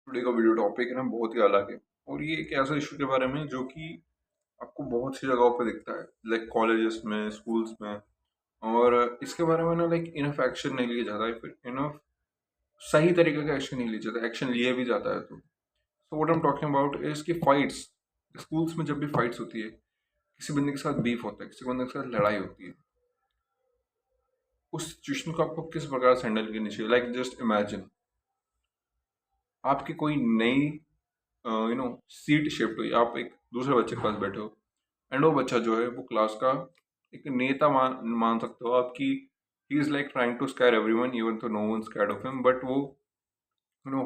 Today का video topic है ना बहुत ही अलग है। और ये एक ऐसा इशू के बारे में जो कि आपको बहुत सी जगहों पे दिखता है, लाइक कॉलेजेस में, स्कूल्स में। और इसके बारे में ना लाइक इनफ एक्शन नहीं लिया जाता है, फिर इनफ सही तरीके का एक्शन नहीं लिया जाता, एक्शन लिया भी जाता है। तो so what I am talking about is कि फाइट्स, स्कूल्स में जब भी फाइट्स होती है, किसी बंदे के साथ बीफ होता है, किसी बंदे के साथ लड़ाई होती है, उस सिचुएशन को आपको किस प्रकार से हैंडल करनी चाहिए। लाइक जस्ट इमेजिन आपकी कोई नई सीट शिफ्ट हुई, आप एक दूसरे बच्चे के पास बैठे हो, एंड वो बच्चा जो है वो क्लास का एक नेता मान मान सकते हो आपकी। He is like trying to scare everyone even though no one scared of him, but वो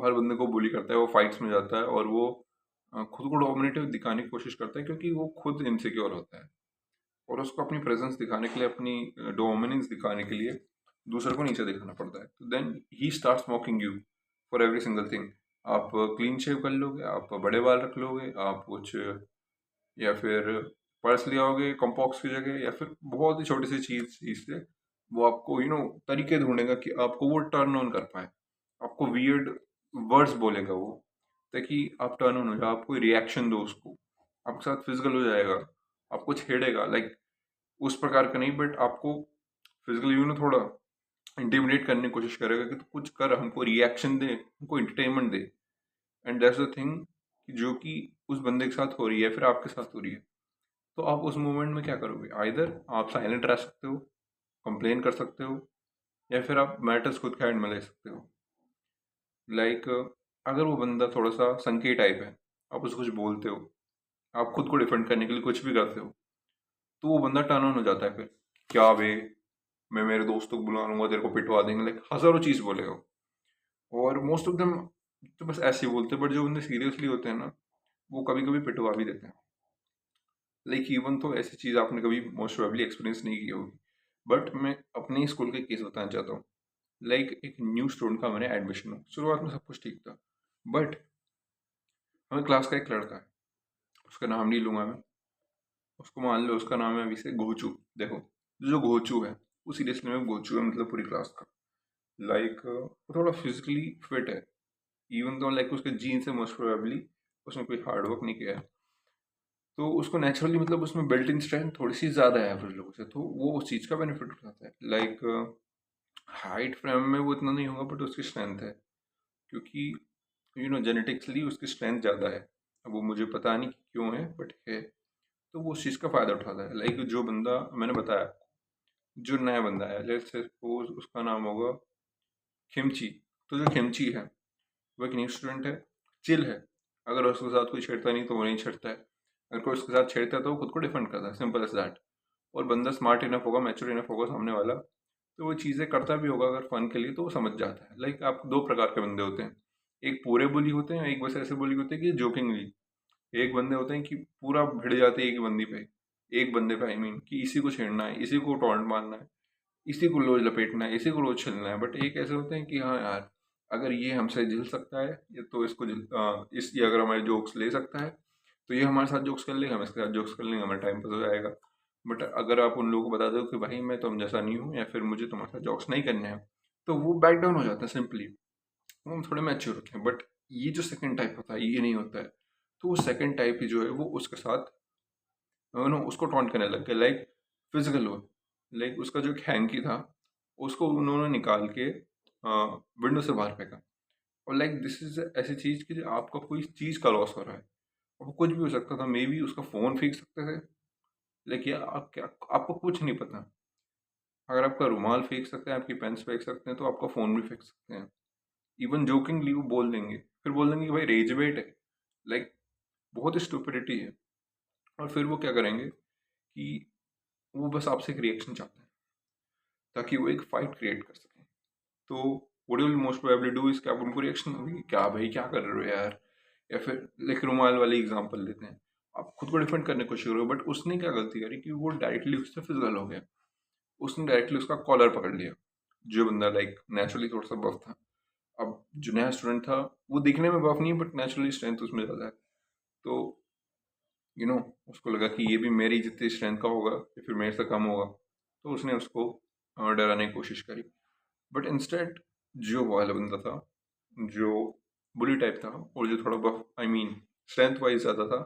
हर बंदे को बुली करता है, वो फाइट्स में जाता है और वो खुद को डोमिनेटिव दिखाने की कोशिश करता है क्योंकि वो खुद इनसिक्योर होता है। और उसको अपनी प्रेजेंस दिखाने के लिए, अपनी डोमिनेंस दिखाने के लिए दूसरे को नीचे दिखाना पड़ता है। तो then he start smoking you for every single thing. आप क्लीन शेव कर लोगे, आप बड़े बाल रख लोगे, आप कुछ या फिर पर्स ले आओगे कॉम्पॉक्स की जगह, या फिर बहुत ही छोटी सी चीज से वो आपको तरीके ढूंढेगा कि आपको वो टर्न ऑन कर पाए। आपको वियर्ड वर्ड्स बोलेगा वो, ताकि आप टर्न ऑन हो जाए, आप कोई रिएक्शन दो उसको, आपके साथ फिजिकल हो जाएगा, आपको छेड़ेगा। लाइक उस प्रकार का नहीं, बट आपको फिजिकली थोड़ा इंटिमिडेट करने की कोशिश करेगा कि तू कुछ कर, हमको रिएक्शन दे, हमको entertainment they. And that's the thing जो कि उस बंदे के साथ हो रही है, फिर आपके साथ हो रही है। तो आप उस मोमेंट में क्या करोगे? आइदर आप साइलेंट रह सकते हो, कंप्लेन कर सकते हो, या फिर आप मैटर्स खुद के हैंड में ले सकते हो। लाइक अगर वो बंदा थोड़ा सा संकी टाइप है, आप उसको कुछ बोलते हो, आप खुद को डिफेंड करने के लिए कुछ भी करते हो, तो वो बंदा टर्न ऑन हो जाता है। फिर क्या बे, मैं मेरे दोस्तों को बुला लूंगा, तेरे को पिटवा देंगे, लाइक हजारों चीज बोलेगा। और मोस्ट ऑफ देम तो बस ऐसे ही बोलते हैं, बट जो बंदे सीरियसली होते हैं ना, वो कभी कभी पिटवा भी देते हैं। लाइक इवन तो ऐसी चीज़ आपने कभी मोस्ट प्रोबेबली एक्सपीरियंस नहीं की होगी, बट मैं अपने स्कूल के केस बताना चाहता हूँ। लाइक एक न्यू स्टूडेंट का मैंने एडमिशन हुआ, शुरुआत में सब कुछ ठीक था, बट हमें क्लास का एक लड़का है, उसका नाम नहीं लूंगा मैं, उसको मान लो उसका नाम है अभी से घोचू। देखो, जो घोचू है वो सीरियसली में घोचू है, मतलब पूरी क्लास का। लाइक वो थोड़ा फिजिकली फिट है, इवन तो लाइक उसके जीन से मोस्ट प्रोबेबली उसने कोई हार्ड वर्क नहीं किया है, तो उसको नेचुरली मतलब उसमें बिल्ट इन स्ट्रेंथ थोड़ी सी ज़्यादा है एवरेज लोगों से, तो वो उस चीज़ का बेनिफिट उठाता है। लाइक हाइट फ्रेम में वो इतना नहीं होगा, बट उसकी स्ट्रेंथ है, क्योंकि जेनेटिक्सली उसकी स्ट्रेंथ ज़्यादा है। अब वो मुझे पता नहीं कि क्यों है, बट है। तो वो उस चीज़ का फ़ायदा उठाता है। लाइक जो बंदा मैंने बताया, जो नया बंदा है, लेट्स सपोज उसका नाम होगा खिमची। तो जो खिमची है वो एक न्यू स्टूडेंट है, चिल है। अगर उसके साथ कोई छेड़ता नहीं तो वो नहीं छेड़ता है, अगर कोई उसके साथ छेड़ता है तो वो खुद को डिफेंड करता है, सिंपल एज दैट। और बंदा स्मार्ट इनफ होगा, मैच्योर इनफ होगा सामने वाला, तो वो चीज़ें करता भी होगा अगर फन के लिए, तो वो समझ जाता है। लाइक आप दो प्रकार के बंदे होते हैं, एक पूरे बुली होते हैं, एक बस ऐसे बुली होते हैं कि जोकिंगली। एक बंदे होते हैं कि पूरा भिड़ जाते हैं एक बंदी पे, एक बंदे पे, आई मीन कि इसी को छेड़ना है, इसी को टॉन्ट मारना है, इसी को रोज लपेटना है, इसी को रोज छेलना है। बट एक ऐसे होते हैं कि हाँ यार, अगर ये हमसे झिल सकता है, ये तो इसको इस ये अगर हमारे जोक्स ले सकता है, तो ये हमारे साथ जोक्स कर लेगा, हम इसके साथ जोक्स कर लेंगे, हमारा टाइम पास हो जाएगा। बट अगर आप उन लोगों को बता दो कि भाई मैं तुम जैसा नहीं हूँ, या फिर मुझे तुम्हारे साथ जोक्स नहीं करने हैं, तो वो बैक डाउन हो जाता है सिंपली। वो हम थोड़े मैच्योर होते हैं। बट ये जो सेकंड टाइप होता है, ये नहीं होता है। तो वो सेकंड टाइप ही जो है वो उसके साथ उसको टॉन्ट करने लग गए, लाइक फिजिकल हो। लाइक उसका जो एक हैंकी था, उसको उन्होंने निकाल के विंडो से बाहर फेंका। और लाइक दिस इज ऐसी चीज कि आपका कोई चीज का लॉस हो रहा है, वो कुछ भी हो सकता था, मे बी उसका फोन फेंक सकते थे। लेकिन आप क्या, आपको कुछ नहीं पता। अगर आपका रुमाल फेंक सकते हैं, आपकी पेन्स फेंक सकते हैं, तो आपका फोन भी फेंक सकते हैं। इवन जोकिंगली वो बोल देंगे, फिर बोल देंगे कि भाई रेज वेट है। लाइक बहुत स्टुपिडिटी है। और फिर वो क्या करेंगे कि वो बस आपसे एक रिएक्शन चाहते हैं, ताकि वो एक फाइट क्रिएट कर सकें। तो what will most probably do is, क्या उनको रिएक्शन होगी, क्या भाई क्या कर रहे हो यार। या फिर लाइक रुमाल वाली एग्जांपल लेते हैं, आप खुद को डिफेंड करने की कोशिश करो, बट उसने क्या गलती करी कि वो डायरेक्टली उससे फिजिकल हो गया। उसने डायरेक्टली उसका कॉलर पकड़ लिया, जो बंदा लाइक नेचुरली थोड़ा सा बफ था। अब जो नया स्टूडेंट था, वो दिखने में बफ नहीं है, बट नेचुरली स्ट्रेंथ उसमें ज़्यादा है। तो उसको लगा कि ये भी मेरी जितनी स्ट्रेंथ का होगा या फिर मेरे से कम होगा, तो उसने उसको डराने की कोशिश करी। बट इंस्टेंट जो वाला बंदा था, जो बुली टाइप था, और जो थोड़ा बफ आई मीन स्ट्रेंथ वाइज ज़्यादा था,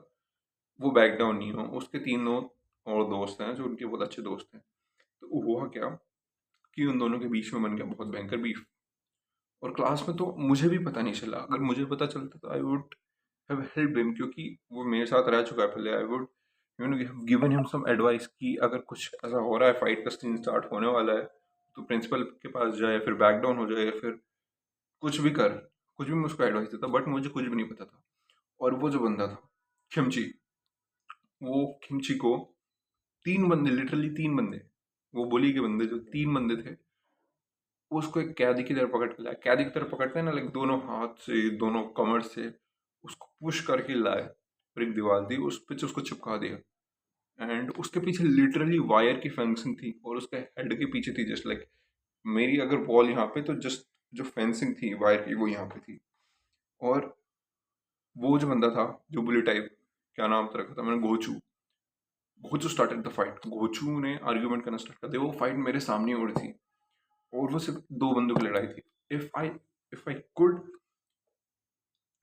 वो बैक डाउन नहीं हुआ। उसके तीनों और दोस्त हैं जो उनके बहुत अच्छे दोस्त हैं। तो हुआ क्या कि उन दोनों के बीच में बन गया बहुत भयंकर बीफ। और क्लास में तो मुझे भी पता नहीं चला, अगर मुझे पता चलता तो I would have helped him, क्योंकि वो मेरे साथ रह चुका है पहले। I would given him some advice कि अगर कुछ ऐसा हो रहा है, फाइट का सीन स्टार्ट होने वाला है, तो प्रिंसिपल के पास जाए, फिर बैक डाउन हो जाए, या फिर कुछ भी कर, कुछ भी मैं उसको एडवाइस देता। बट मुझे कुछ भी नहीं पता था। और वो जो बंदा था खिमची, वो खिमची को तीन बंदे, लिटरली तीन बंदे, वो बोली के बंदे जो तीन बंदे थे, वो उसको एक कैदी की तरह पकड़ के लाए। कैदी की तरह पकड़ते हैं ना, लाइक दोनों हाथ से, दोनों कमर से उसको पुश करके लाए, और एक दीवार दी, उस पे से उसको चिपका दिया। एंड उसके पीछे लिटरली वायर की फेंसिंग थी, और उसके हेड के पीछे थी, जस्ट लाइक मेरी अगर बॉल यहाँ पे, तो जस्ट जो फेंसिंग थी वायर की वो यहाँ पे थी। और वो जो बंदा था, जो बुली टाइप, क्या नाम था रखा था मैंने, घोचू। घोचू स्टार्टेड द फाइट। घोचू ने आर्ग्यूमेंट करना स्टार्ट कर दिया। वो फाइट मेरे सामने हो रही थी, और वो सिर्फ दो बंदों की लड़ाई थी। इफ आई कुड,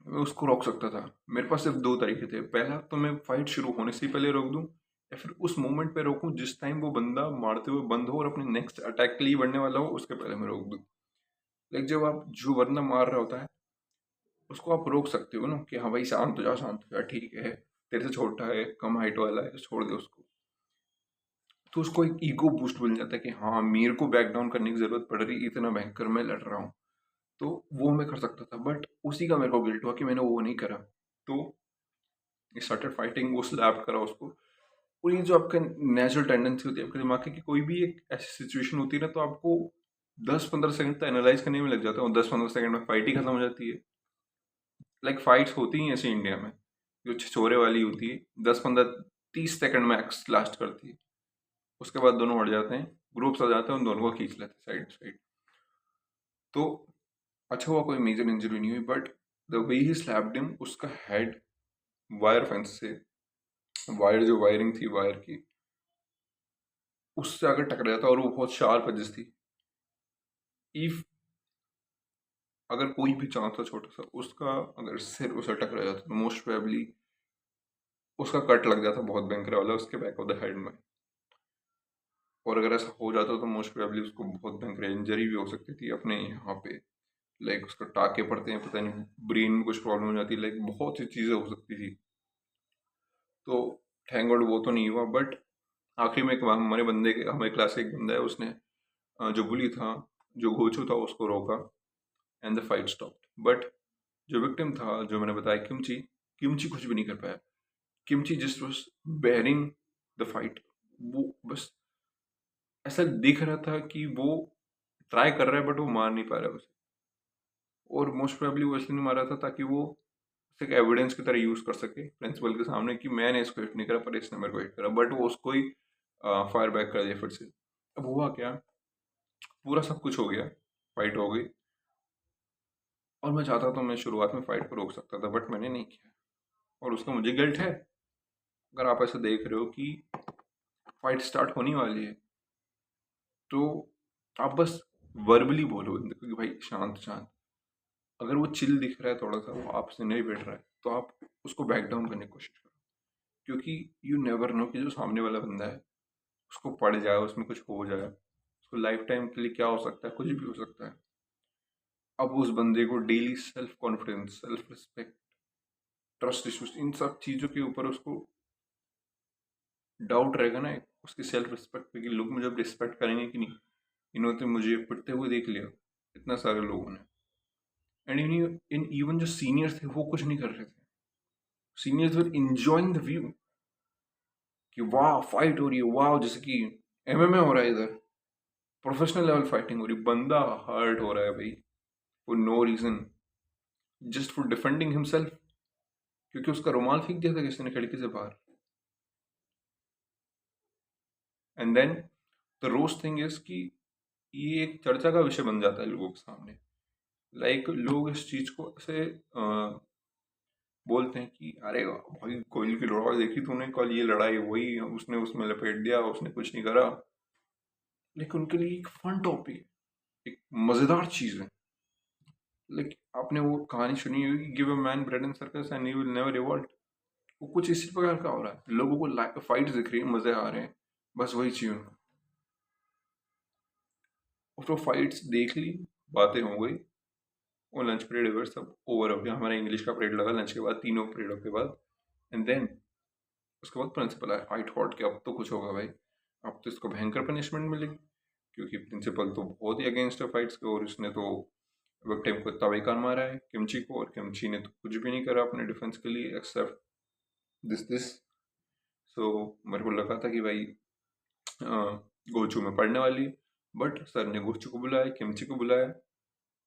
मैं उसको रोक सकता था। मेरे पास सिर्फ दो तरीके थे। पहला तो मैं फाइट शुरू होने से ही पहले रोक दूं, या फिर उस मोमेंट पे रोकूं जिस टाइम वो बंदा मारते हुए बंद हो और अपने नेक्स्ट अटैक के लिए बढ़ने वाला हो, उसके पहले मैं रोक दूं। लाइक जब आप जो बंदा मार रहा होता है, उसको आप रोक सकते हो ना, कि हाँ भाई शांत हो जा, शांत हो जा, ठीक है, तेरे से छोटा है, कम हाइट वाला है, छोड़ दे उसको। तो उसको एक ईगो बूस्ट मिल जाता है कि हाँ, मेरे को बैक डाउन करने की जरूरत पड़ रही, इतना भयंकर मैं लड़ रहा हूँ। तो वो मैं कर सकता था, बट उसी का मेरे को गिल्ट हुआ कि मैंने वो नहीं करा। तो स्टार्टेड फाइटिंग, वो स्लैप करा उसको। और ये जो आपका नेचुरल टेंडेंसी होती है आपके दिमाग की, कि कोई भी एक ऐसी सिचुएशन होती है ना, तो आपको 10-15 सेकंड तक एनालाइज करने में लग जाता है, और 10-15 सेकंड में फाइट ही खत्म हो जाती है। लाइक फाइट्स होती ही ऐसे इंडिया में, जो छिछोरे वाली होती है, 10-15-30 सेकंड मैक्स लास्ट करती है। उसके बाद दोनों हट जाते हैं, ग्रुप्स आ जाते हैं, उन दोनों को खींच लेते हैं साइड साइड। तो अच्छा हुआ कोई मेजर इंजरी नहीं हुई, but the way he slapped him, उसका हेड वायर फेंस से, वायर जो वायरिंग थी वायर की, उससे आकर टकराया था, और वो बहुत शार्प एजेस थी। इफ अगर कोई भी चांस था छोटा सा उसका, अगर सिर उसे टकरा जाता, तो मोस्ट प्रोबेबली उसका कट लग जाता बहुत भयंकर वाला उसके बैक ऑफ द हेड में। और अगर ऐसा हो जाता तो मोस्ट प्रोबेबली उसको बहुत भयंकर इंजरी भी हो सकती थी अपने यहाँ पे। लाइक उसका टाके पड़ते हैं, पता नहीं ब्रेन में कुछ प्रॉब्लम हो जाती, लाइक बहुत सी चीज़ें हो सकती थी। तो थैंक गॉड वो तो नहीं हुआ। बट आखिरी में एक हमारे बंदे के, हमारे क्लास का एक बंदा है, उसने जो बुली था, जो गोचू था, उसको रोका, and the fight stopped. But जो विक्टिम था, जो मैंने बताया, किमची, किमची कुछ भी नहीं कर पाया। Kimchi just was bearing the fight. वो बस ऐसा दिख रहा था कि वो ट्राई कर रहा है, बट वो मार नहीं पा रहा है उसे। और मोस्ट प्रोबेबली वो इसलिए नहीं मार रहा था ताकि वो उसे एक एविडेंस की तरह यूज कर सके प्रिंसिपल के सामने, कि मैंने इसको हिट नहीं करा, पर इसने मेरे को हिट करा। बट वो उसको ही फायर बैक कर दिया फिर से। अब हुआ क्या, पूरा सब कुछ हो गया, फाइट हो गई, और मैं चाहता तो मैं शुरुआत में फाइट को रोक सकता था, बट मैंने नहीं किया। और उसका मुझे गिल्ट है। अगर आप ऐसा देख रहे हो कि फाइट स्टार्ट होने वाली है, तो आप बस वर्बली बोलो बंदे को कि भाई शांत शांत। अगर वो चिल दिख रहा है थोड़ा सा, वो आपसे नहीं बैठ रहा है, तो आप उसको बैक डाउन करने की कोशिश करो। क्योंकि यू नेवर नो कि जो सामने वाला बंदा है, उसको पड़ जाए, उसमें कुछ हो जाए, उसको लाइफ टाइम के लिए क्या हो सकता है, कुछ भी हो सकता है। अब उस बंदे को daily self confidence, self respect, trust issues, इन सब चीज़ों के ऊपर उसको डाउट रहेगा ना, उसकी सेल्फ रिस्पेक्ट पे, कि लोग मुझे अब रिस्पेक्ट करेंगे कि नहीं। इन्होंने तो मुझे पिटते हुए देख लिया इतना सारे लोगों ने। एंड इन इवन जो सीनियर्स थे वो कुछ नहीं कर रहे थे। Seniors were enjoying the view, कि वाह फाइट हो रही है, वाह, जैसे कि एमएमए हो रहा है इधर, प्रोफेशनल लेवल फाइटिंग हो रही है। बंदा हर्ट हो रहा है भाई, for no reason, just for defending himself, क्योंकि उसका रुमाल फेंक दिया था किसी ने खिड़की से बाहर। And then the roast thing is कि ये एक चर्चा का विषय बन जाता है लोगों के सामने। लाइक लोग इस चीज को ऐसे बोलते हैं कि अरे भाई, कोहली की लड़ाई देखी तूने कल, ये लड़ाई वही, उसने उसमें लपेट दिया, उसने कुछ नहीं करा। लेकिन उनके लिए एक फन टॉपिक है, एक मजेदार चीज है। लाइक आपने वो कहानी सुनी होगी, give a man bread and circus and he will never revolt. वो कुछ इसी प्रकार का हो रहा है, लोगों को फाइट्स दिख रही है, मजे आ रहे हैं, बस वही चाहिए उनको। और तो फाइट्स देख ली, बातें हो गई, और लंच पीरियड ओवर, सब ओवर हो गया। हमारा इंग्लिश का पीरियड लगा लंच के बाद, तीनों पीरियडों के बाद। एंड देन उसके बाद प्रिंसिपल आया। आई थॉट कि अब तो कुछ होगा भाई, अब तो इसको भयंकर पनिशमेंट मिलेगी, क्योंकि प्रिंसिपल तो बहुत ही अगेंस्ट है फाइट्स के, और उसने तो विक्टिम को इतना बेकार मारा है, किमची को, और किमची ने तो कुछ भी नहीं करा अपने डिफेंस के लिए एक्सेप्ट दिस। सो मेरे को लगा था कि भाई गोचू में पढ़ने वाली, बट सर ने गोचू को बुलाया, किमची को बुलाया,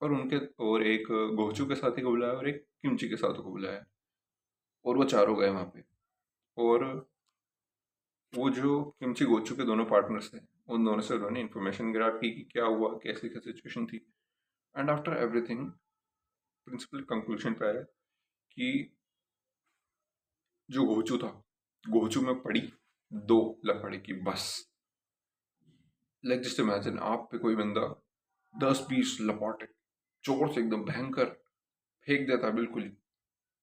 और उनके और एक गोचू के साथी को बुलाया, और एक किमची के साथी को बुलाया, और वो चारों गए वहाँ पे। और वो जो किमची गोचू के दोनों पार्टनर्स थे, उन दोनों से उन्होंने इन्फॉर्मेशन ग्रैब की कि क्या हुआ, कैसी क्या सिचुएशन थी। And after everything principal conclusion पे आया कि जो गोचू था, गोचू में पड़ी 2 लपड़े की बस। लाइक जस्ट इमेजिन, आप पे कोई बंदा 10-20 लपाटे जोर से एकदम भयंकर फेंक देता है, बिल्कुल ही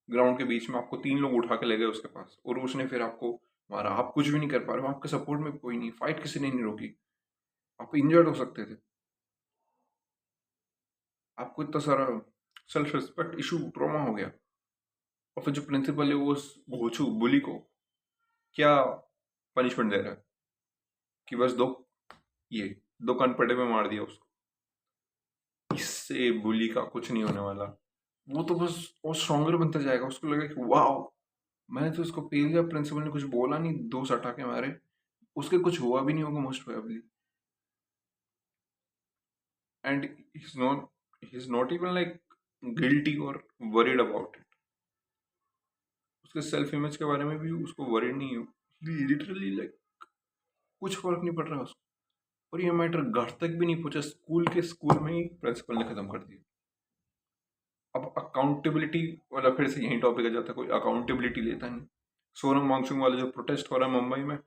ग्राउंड के बीच में, आपको 3 लोग उठा के ले गए उसके पास, और उसने फिर आपको मारा, आप कुछ भी नहीं कर पा रहे हो, आपके सपोर्ट में कोई नहीं, फाइट किसी ने नहीं रोकी, आप इंजर्ड हो सकते थे, आपको इतना सारा सेल्फ रिस्पेक्ट इशू, ट्रॉमा हो गया। और फिर जो प्रिंसिपल है वो उस घोचू बुली को क्या पनिशमेंट दे रहा है कि बस ये दो कनपटे में मार दिया उसको, इससे बुली का कुछ नहीं होने वाला। वो तो बस और स्ट्रॉन्गर बनता जाएगा, उसको लगेगा कि वाह, मैंने तो इसको पेल दिया, प्रिंसिपल ने कुछ बोला नहीं, 2 सटाके मारे, उसके कुछ हुआ भी नहीं होगा most probably. And he's not even like guilty or worried about it। उसके सेल्फ इमेज के बारे में भी उसको वरीड नहीं है, लिटरली लाइक कुछ फर्क नहीं पड़ रहा उसको। और ये मैटर घर तक भी नहीं पहुंचा, स्कूल में ही प्रिंसिपल ने खत्म कर दिया। अब अकाउंटेबिलिटी वाला फिर से यही टॉपिक आ जाता है, कोई अकाउंटेबिलिटी लेता नहीं। सोनम वांगचुक वाला जो प्रोटेस्ट हो रहा है मुंबई में,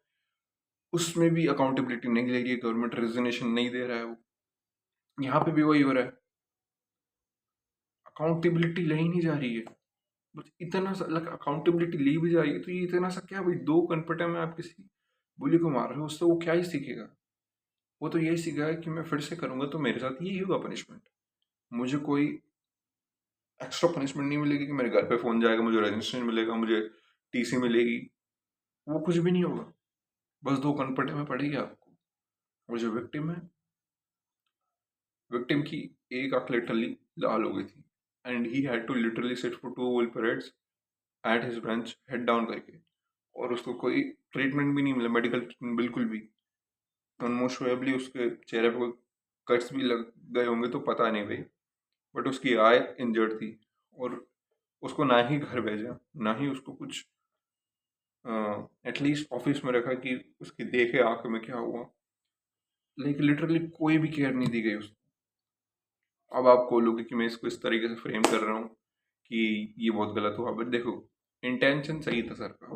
उसमें भी अकाउंटेबिलिटी नहीं ले रही है गवर्नमेंट, रेजिग्नेशन नहीं दे रहा है वो। यहाँ पे भी वही हो रहा है, अकाउंटेबिलिटी ले ही नहीं जा रही है। बस इतना सा लग, अकाउंटेबिलिटी ली भी जा रही है तो ये इतना सा क्या भाई, 2 कनपटे में आप किसी बुली को मार रहे हो, उससे वो क्या ही सीखेगा। वो तो यही सीखा है कि मैं फिर से करूंगा तो मेरे साथ यही होगा पनिशमेंट, मुझे कोई एक्स्ट्रा पनिशमेंट नहीं मिलेगी कि मेरे घर पे फोन जाएगा, मुझे रजिस्ट्रेशन मिलेगा, मुझे टीसी मिलेगी, वो कुछ भी नहीं होगा। बस 2 कनपटे में पड़ेगी आपको। और जो विक्टिम है, विक्टिम की एक आंख लिटरली लाल हो गई थी, and he had to literally sit for 2 whole periods at his bench head down करके, और उसको कोई ट्रीटमेंट भी नहीं मिला, मेडिकल ट्रीटमेंट बिल्कुल भी। मोस्ट प्रोबेबली उसके चेहरे पे कोई कट्स भी लग गए होंगे तो पता नहीं भाई, बट उसकी आई इंजर्ड थी, और उसको ना ही घर भेजा, ना ही उसको कुछ एटलीस्ट ऑफिस में रखा कि उसकी देखे आंख में क्या हुआ। लाइक लिटरली कोई भी केयर नहीं दी गई उसको। अब आप बोलोगे कि मैं इसको इस तरीके से फ्रेम कर रहा हूँ कि ये बहुत गलत हुआ, बट देखो इंटेंशन सही था सर का,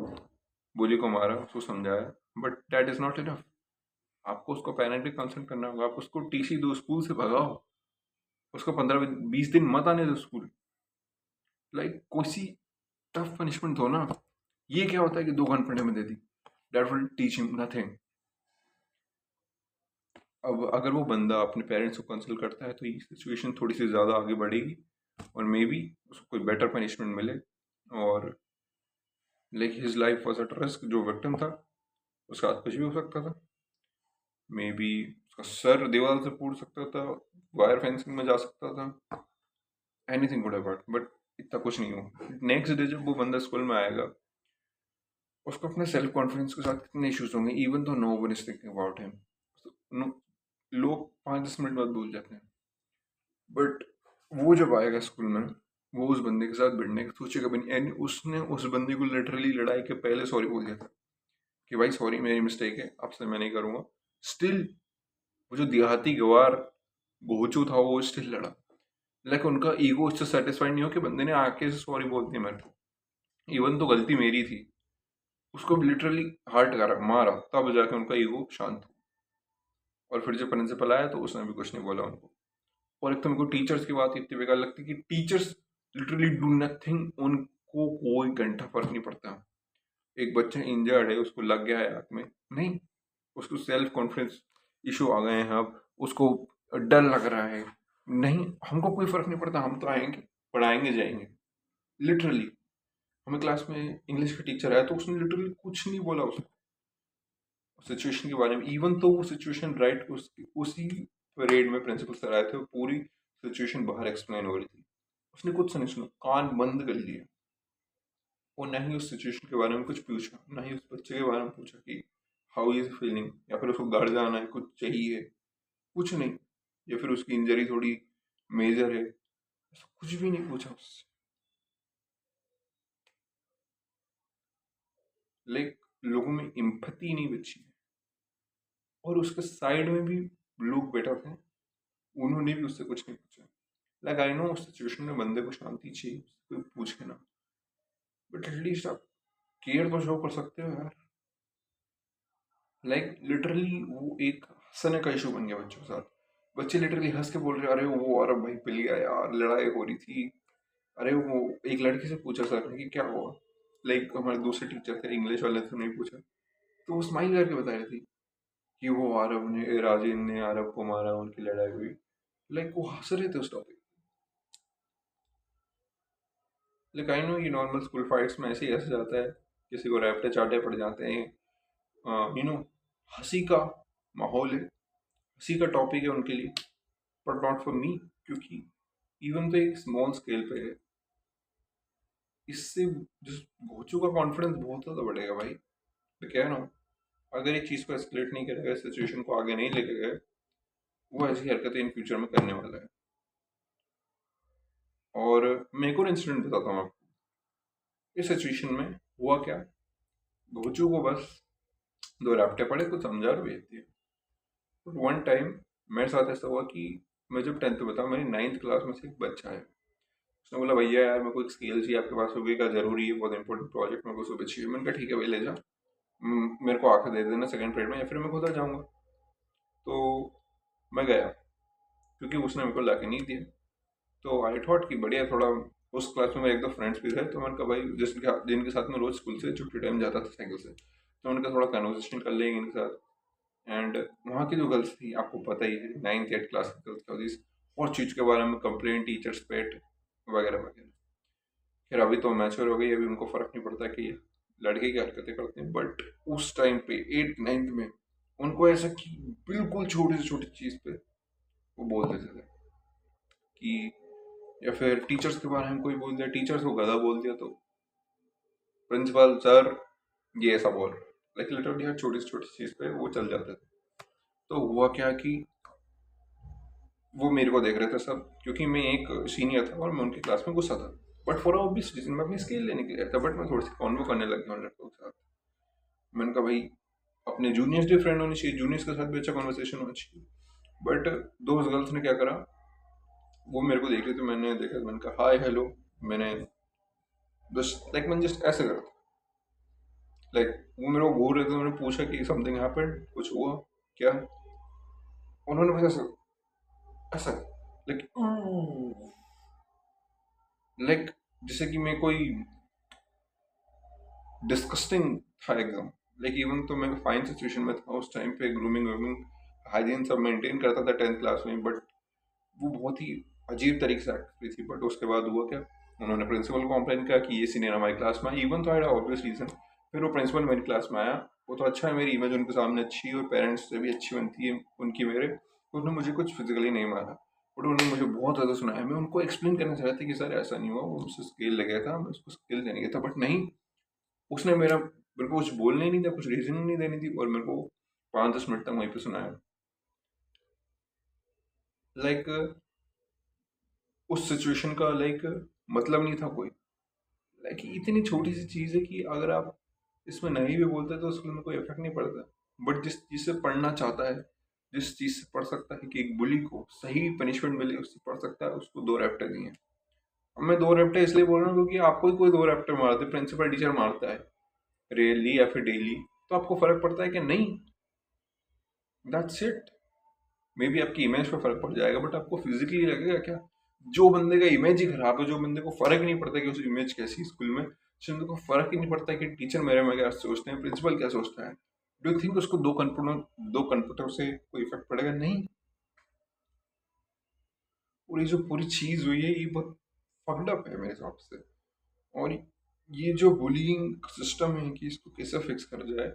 बुली को मारा, उसको समझाया, but that is not enough. आपको उसको पेरेंटली कंसर्न करना होगा, आप उसको टीसी दो, स्कूल से भगाओ, उसको 15-20 दिन मत आने दो स्कूल। लाइक कोई टफ पनिशमेंट दो ना। ये क्या होता है कि 2 घंटे में दे दी, that will teach him nothing. अब अगर वो बंदा अपने पेरेंट्स को कंसल्ट करता है तो ये सिचुएशन थोड़ी सी ज़्यादा आगे बढ़ेगी, और मे बी उसको कोई बेटर पनिशमेंट मिले, और like his life was at risk. जो विक्टिम था उसका हाथ कुछ भी हो सकता था, मे बी उसका सर दीवार से फूट सकता था, वायर फेंसिंग में जा सकता था, एनीथिंग कुड हैव, बट इतना कुछ नहीं हो। नेक्स्ट डे जब वो बंदा स्कूल में आएगा, उसको अपने सेल्फ कॉन्फिडेंस के साथ कितने इश्यूज होंगे, even though no one is thinking about him. लोग 5-10 मिनट बाद भूल जाते हैं, बट वो जब आएगा स्कूल में, वो उस बंदे के साथ भिड़ने का सोचेगा भी नहीं। एंड उसने उस बंदे को लिटरली लड़ाई के पहले सॉरी बोल दिया था कि भाई सॉरी, मेरी मिस्टेक है, अब से मैं नहीं करूँगा। स्टिल वो जो देहाती गवार गोचू था वो स्टिल लड़ा। लाइक उनका ईगो इससे सेटिस्फाइड नहीं हो कि बंदे ने आके सॉरी बोल दिया मेरे को, इवन तो गलती मेरी थी, उसको लिटरली हार्ट करा, मारा, तब जाके उनका ईगो शांत हुआ। और फिर जब प्रिंसिपल आया तो उसने भी कुछ नहीं बोला उनको। और एक तो मेरे को टीचर्स की बात इतनी बेकार लगती है कि टीचर्स लिटरली डू नथिंग, उनको कोई घंटा फर्क नहीं पड़ता। एक बच्चा इंजर्ड है, उसको लग गया है आँख में, नहीं, उसको सेल्फ कॉन्फिडेंस इशू आ गए हैं, अब उसको डर लग रहा है, नहीं, हमको कोई फर्क नहीं पड़ता, हम तो आएंगे, पढ़ाएंगे, जाएंगे। लिटरली हमें क्लास में इंग्लिश का टीचर आया तो उसने लिटरली कुछ नहीं बोला उसको सिचुएशन के बारे में, इवन तो वो सिचुएशन राइट उसी परेड में प्रिंसिपल सर आए थे, वो पूरी सिचुएशन बाहर एक्सप्लेन हो रही थी, उसने कुछ नहीं सुना, कान बंद कर लिए। वो ना ही उस सिचुएशन के बारे में कुछ पूछा, ना ही उस बच्चे के बारे में पूछा कि हाउ इज फीलिंग, या फिर उसको घर जाना है, कुछ चाहिए, कुछ नहीं, या फिर उसकी इंजरी थोड़ी मेजर है, ऐसा कुछ भी नहीं पूछा उससे। लाइक लोगों में इम्पैथी नहीं बची है। और उसके साइड में भी लोग बैठा थे, उन्होंने भी उससे कुछ नहीं पूछा। लाइक आई नो उस सिचुएशन में बंदे को शांति चाहिए, कोई पूछे ना, बट एटलीस्ट आप केयर तो शो कर सकते हो यार। लाइक लिटरली वो एक हंसने का इशू बन गया बच्चों के साथ। बच्चे लिटरली हंस के बोल रहे, अरे वो अरे भाई पिल गया यार, लड़ाई हो रही थी, अरे वो एक लड़की से पूछा सर ने कि क्या हुआ, लाइक हमारे दूसरे टीचर थे इंग्लिश वाले थे, नहीं पूछा, तो वो स्माइल करके बता रही थी कि वो आरव ने, राजेन ने आरव को मारा, उनकी लड़ाई हुई। लाइक वो हंस रहे थे उस टॉपिक। लाइक आई नो ये नॉर्मल स्कूल फाइट्स में ऐसे ही हंस जाता है, किसी को रैपटे चाटे पड़ जाते हैं, यू नो, हंसी का माहौल है, हंसी का टॉपिक है उनके लिए, बट नॉट फॉर मी, क्योंकि इवन तो एक स्मॉल स्केल पे है, इससे जिस भोचू का कॉन्फिडेंस बहुत ज़्यादा बढ़ेगा भाई। तो क्या है ना, अगर एक चीज़ को एस्केलेट नहीं करेगा, सिचुएशन को आगे नहीं लेके गए, वो ऐसी हरकतें इन फ्यूचर में करने वाला है। और मैं एक और इंसिडेंट बताता हूँ आपको। इस सिचुएशन में हुआ क्या, भोचू को बस दो रैप्टे पड़े, कुछ समझा और भेज दिया। बट वन टाइम मेरे साथ ऐसा हुआ कि मैं जब 10th में था, मेरी 9th क्लास में से एक बच्चा है, उसने बोला भैया यार मेरे को एक स्केल चाहिए आपके पास, होगी का जरूरी है, बहुत इंपॉर्टेंट प्रोजेक्ट मेरे को सुबह चाहिए। मैंने कहा ठीक है भाई ले जा, मेरे को आकर दे देना सेकंड पीरियड में, या फिर मैं खुद आ जाऊँगा। तो मैं गया, क्योंकि उसने मेरे को ला के नहीं दिया, तो आई थॉट कि बढ़िया, थोड़ा उस क्लास में मेरे एक दो फ्रेंड्स भी थे, तो मैंने कहा भाई जिनके साथ मैं रोज स्कूल से छुट्टी टाइम जाता था साइकिल से, तो मैंने कहा थोड़ा कन्वर्सेशन कर लेंगे इनके साथ। एंड वहाँ की जो गर्ल्स थी, आपको पता ही है 9th 8th क्लास की गर्ल्स थी, और चीज़ के बारे में कंप्लेंट, टीचर्स पेट वगैरह वगैरह। फिर अभी तो मैच्योर हो गई, अभी उनको फर्क नहीं पड़ता कि ये लड़के की हरकतें करते हैं, बट उस टाइम पे 8th 9th में उनको ऐसा कि बिल्कुल छोटी से छोटी चीज़ पे वो बोल देते थे कि, या फिर टीचर्स के बारे में कोई बोल दिया, टीचर्स को गधा बोल दिया, तो प्रिंसिपल सर ये ऐसा बोल रहे, लाइक लिटरली हर छोटी से छोटी चीज़ पे वो चल जाते थे। तो हुआ क्या कि वो मेरे को देख रहे थे सब, क्योंकि मैं एक सीनियर था और मैं उनकी क्लास में गुस्सा था, बट फॉर ऑब्वियस रीजन मैं अपनी स्केल लेने के लिए था, बट मैं थोड़ी सी कॉन्वो करने लग गया उन लड़कों के साथ। मैंने कहा भाई अपने जूनियर्स भी फ्रेंड होने चाहिए, जूनियर्स के साथ भी अच्छा कॉन्वर्सेशन होना चाहिए। बट दो गर्ल्स ने क्या करा, वो मेरे को देख रही थी, मैंने देखा, मैंने कहा हाय हेलो, मैंने जस्ट लाइक मैंने जस्ट ऐसे करा, लाइक वो मेरे को घूर रहे थे, उन्होंने पूछा कि समथिंग हैपेंड, कुछ हुआ क्या, उन्होंने बस ऐसा ऐसा लाइक लाइक जैसे कि मैं कोई डिस्कस्टिंग था एकदम। लाइक इवन तो मैं फाइन सिचुएशन में था उस टाइम पे, ग्रूमिंग व्रूमिंग हाइजीन सब मेंटेन करता था 10th क्लास में, बट वो बहुत ही अजीब तरीके से एक्ट कर रही थी। बट उसके बाद हुआ क्या, उन्होंने प्रिंसिपल को कंप्लेन किया कि ये सीनियर हमारी क्लास में, इवन तो आई ऑब्वियस रीजन, फिर वो प्रिंसिपल मेरी क्लास में आया, वो तो अच्छा है, मेरी इमेज उनके सामने अच्छी है और पेरेंट्स से भी अच्छी बनती है उनकी मेरे, तो उन्होंने मुझे कुछ फिजिकली नहीं मारा, बट उन्होंने मुझे बहुत ज़्यादा सुनाया। मैं उनको एक्सप्लेन करना चाह रहा था कि सर ऐसा नहीं हुआ, वो मुझसे स्केल लग गया था, मैं उसको स्केल देने गया था, बट नहीं, उसने मेरे को कुछ बोलने ही नहीं था, कुछ रीजनिंग नहीं देनी थी, और मेरे को 5-10 मिनट तक वहीं पे सुनाया। लाइक उस सिचुएशन का लाइक मतलब नहीं था कोई, लाइक इतनी छोटी सी चीज़ है कि अगर आप इसमें नहीं भी बोलते तो उसके में कोई इफेक्ट नहीं पड़ता, बट जिस चीज़ से पढ़ना चाहता है, जिस चीज़ से पढ़ सकता है कि एक बुली को सही पनिशमेंट मिले, उससे पढ़ सकता है, उसको दो रैप्टे दिए। अब मैं दो रैप्टे इसलिए बोल रहा हूँ क्योंकि आपको ही कोई दो रैप्टे मारते, प्रिंसिपल टीचर मारता है रेयरली या फिर डेली, तो आपको फर्क पड़ता है कि नहीं, दैट्स इट। मे बी आपकी इमेज पर फर्क पड़ जाएगा, बट आपको फिजिकली लगेगा क्या? जो बंदे का इमेज ही खराब है, जो बंदे को फर्क नहीं पड़ता कि उस इमेज कैसी स्कूल में, जिस बंदे को फर्क ही नहीं पड़ता कि टीचर मेरे में क्या सोचते हैं, प्रिंसिपल क्या सोचता है, डू यू थिंक उसको दो कंप्यूटर से कोई इफेक्ट पड़ेगा? नहीं। और ये जो पूरी चीज हुई है, ये बहुत फक्ड अप है मेरे हिसाब से। और ये जो बुलिंग सिस्टम है कि इसको कैसे फिक्स कर जाए,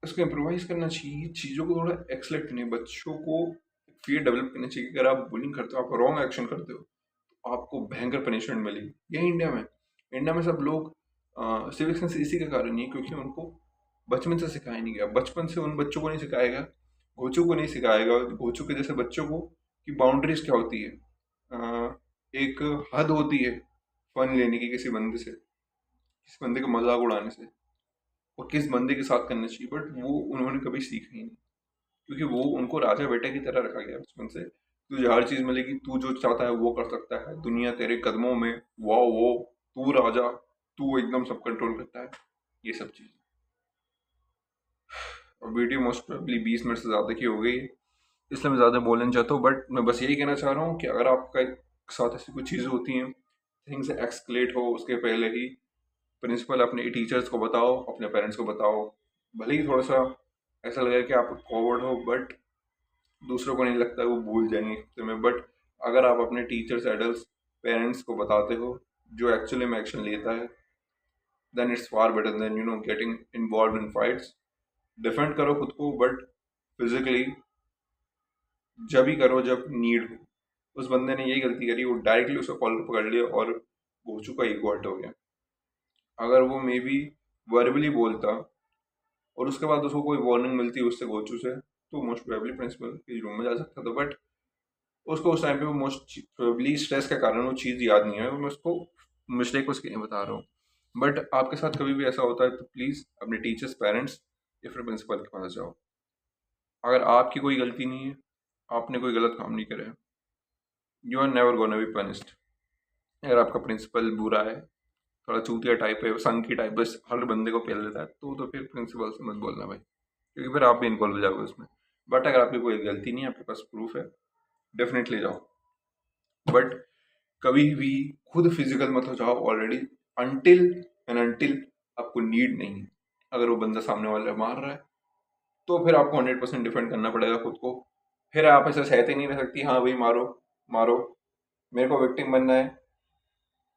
इसको इम्प्रोवाइज करना चाहिए, चीज़ों को थोड़ा एक्सलेक्ट नहीं, बच्चों को फियर डेवलप करना चाहिए कि अगर आप बुलिंग करते हो, आप रॉन्ग एक्शन करते हो, तो आपको भयंकर पनिशमेंट मिलेगी। यही इंडिया में सब लोग सिविक सेंस इसी के कारण नहीं है, क्योंकि उनको बचपन से सिखाया नहीं गया। बचपन से उन बच्चों को नहीं सिखाएगा, घोचू को नहीं सिखाएगा, घोचू के जैसे बच्चों को, कि बाउंड्रीज क्या होती है, एक हद होती है फन लेने की किसी बंदे से, किसी बंदे का मजाक उड़ाने से, और किस बंदे के साथ करना चाहिए, बट वो उन्होंने कभी सीखा ही नहीं, क्योंकि वो उनको राजा बेटे की तरह रखा गया बचपन से। तुझे हर चीज मिलेगी, तू जो चाहता है वो कर सकता है, दुनिया तेरे कदमों में, वो तू राजा, तू एकदम सब कंट्रोल करता है, ये सब चीज। और वीडियो मोस्ट प्रोबेबली 20 मिनट से ज़्यादा की हो गई है, इसलिए मैं ज़्यादा बोलना चाहता हूँ, बट मैं बस यही कहना चाह रहा हूँ कि अगर आपका एक साथ ऐसी कुछ चीज़ें होती हैं, थिंग्स एक्सक्लेट हो, उसके पहले ही प्रिंसिपल अपने टीचर्स को बताओ, अपने पेरेंट्स को बताओ। भले ही थोड़ा सा ऐसा लगे कि आप फॉरवर्ड हो, बट दूसरों को नहीं लगता वो भूल जाएंगे हफ्ते में। बट अगर आप अपने टीचर्स, एडल्ट, पेरेंट्स को बताते हो, जो एक्चुअली में एक्शन लेता है, then it's far better than getting involve in fights. Defend करो खुद को, बट फिजिकली जब ही करो जब नीड हो। उस बंदे ने यही गलती करी, वो डायरेक्टली उसका कॉलर पकड़ लिया और हो चुका, ईगो हर्ट हो गया। अगर वो मे बी वर्बली बोलता और उसके बाद उसको कोई वार्निंग मिलती उससे, गोचू से, तो मोस्ट प्रोबेबली प्रिंसिपल के रूम में जा सकता था। बट उसको उस टाइम पे वो मोस्ट प्रोबेबली स्ट्रेस के कारण वो चीज़ याद नहीं है, मैं उसको मिस्टेक उसके लिए बता रहा हूँ। बट आपके साथ कभी भी ऐसा होता है तो प्लीज़ अपने टीचर्स, पेरेंट्स या फिर प्रिंसिपल के पास जाओ। अगर आपकी कोई गलती नहीं है, आपने कोई गलत काम नहीं करा है, you are never gonna be punished. अगर आपका प्रिंसिपल बुरा है, थोड़ा चूतिया टाइप है, संकी टाइप, बस हर बंदे को पेल देता है, तो फिर प्रिंसिपल से मत बोलना भाई, क्योंकि फिर आप भी इन्वॉल्व हो जाओगे उसमें। बट अगर आपकी कोई गलती नहीं है, आपके पास प्रूफ है, डेफिनेटली जाओ। बट कभी भी खुद फिजिकल मत हो जाओ ऑलरेडी, अनटिल आपको नीड नहीं है। अगर वो बंदा सामने वाला मार रहा है, तो फिर आपको 100% डिफेंड करना पड़ेगा खुद को। फिर आप ऐसे सहते नहीं रह सकती, हाँ भाई मारो मारो, मेरे को विक्टिम बनना है,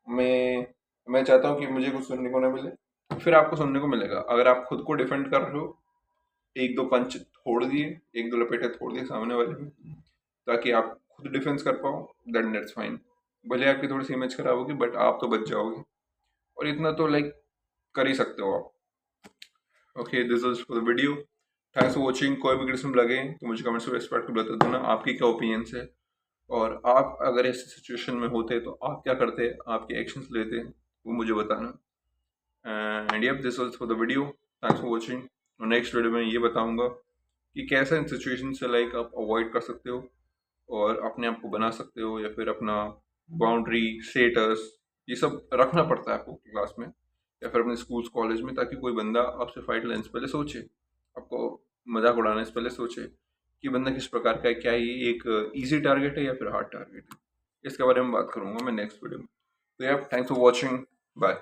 मैं चाहता हूँ कि मुझे कुछ सुनने को ना मिले। फिर आपको सुनने को मिलेगा, अगर आप खुद को डिफेंड कर रहे हो, एक दो पंच छोड़ दिए, एक दो लपेटे छोड़ दिए सामने वाले में, ताकि आप खुद डिफेंस कर पाओ, देन दैट्स फाइन। भले आपकी थोड़ी सी इमेज खराब होगी, बट आप तो बच जाओगे, और इतना तो लाइक कर ही सकते हो आप। Okay, this is for the video, thanks for watching. कोई भी क्रिटिसिज्म लगे तो मुझे कमेंट्स में एक्सपेक्ट कर बता देना आपकी क्या ओपिनियंस है, और आप अगर ऐसे सिचुएशन में होते तो आप क्या करते, आपके एक्शंस लेते, वो मुझे बताना। And yep, this was for the video, thanks for watching. और नेक्स्ट वीडियो में ये बताऊंगा कि कैसे इन सिचुएशन से लाइक आप अवॉइड कर सकते हो और अपने आप को बना सकते हो, या फिर अपना बाउंड्री, स्टेटस, ये सब रखना पड़ता है आपको क्लास में या फिर अपने स्कूल्स, कॉलेज में, ताकि कोई बंदा आपसे फाइट लेने से पहले सोचे, आपको मजाक उड़ाने से पहले सोचे कि बंदा किस प्रकार का है, क्या ये एक इजी टारगेट है या फिर हार्ड टारगेट है। इसके बारे में बात करूंगा मैं नेक्स्ट वीडियो में। तो यार, थैंक्स फॉर वॉचिंग, बाय।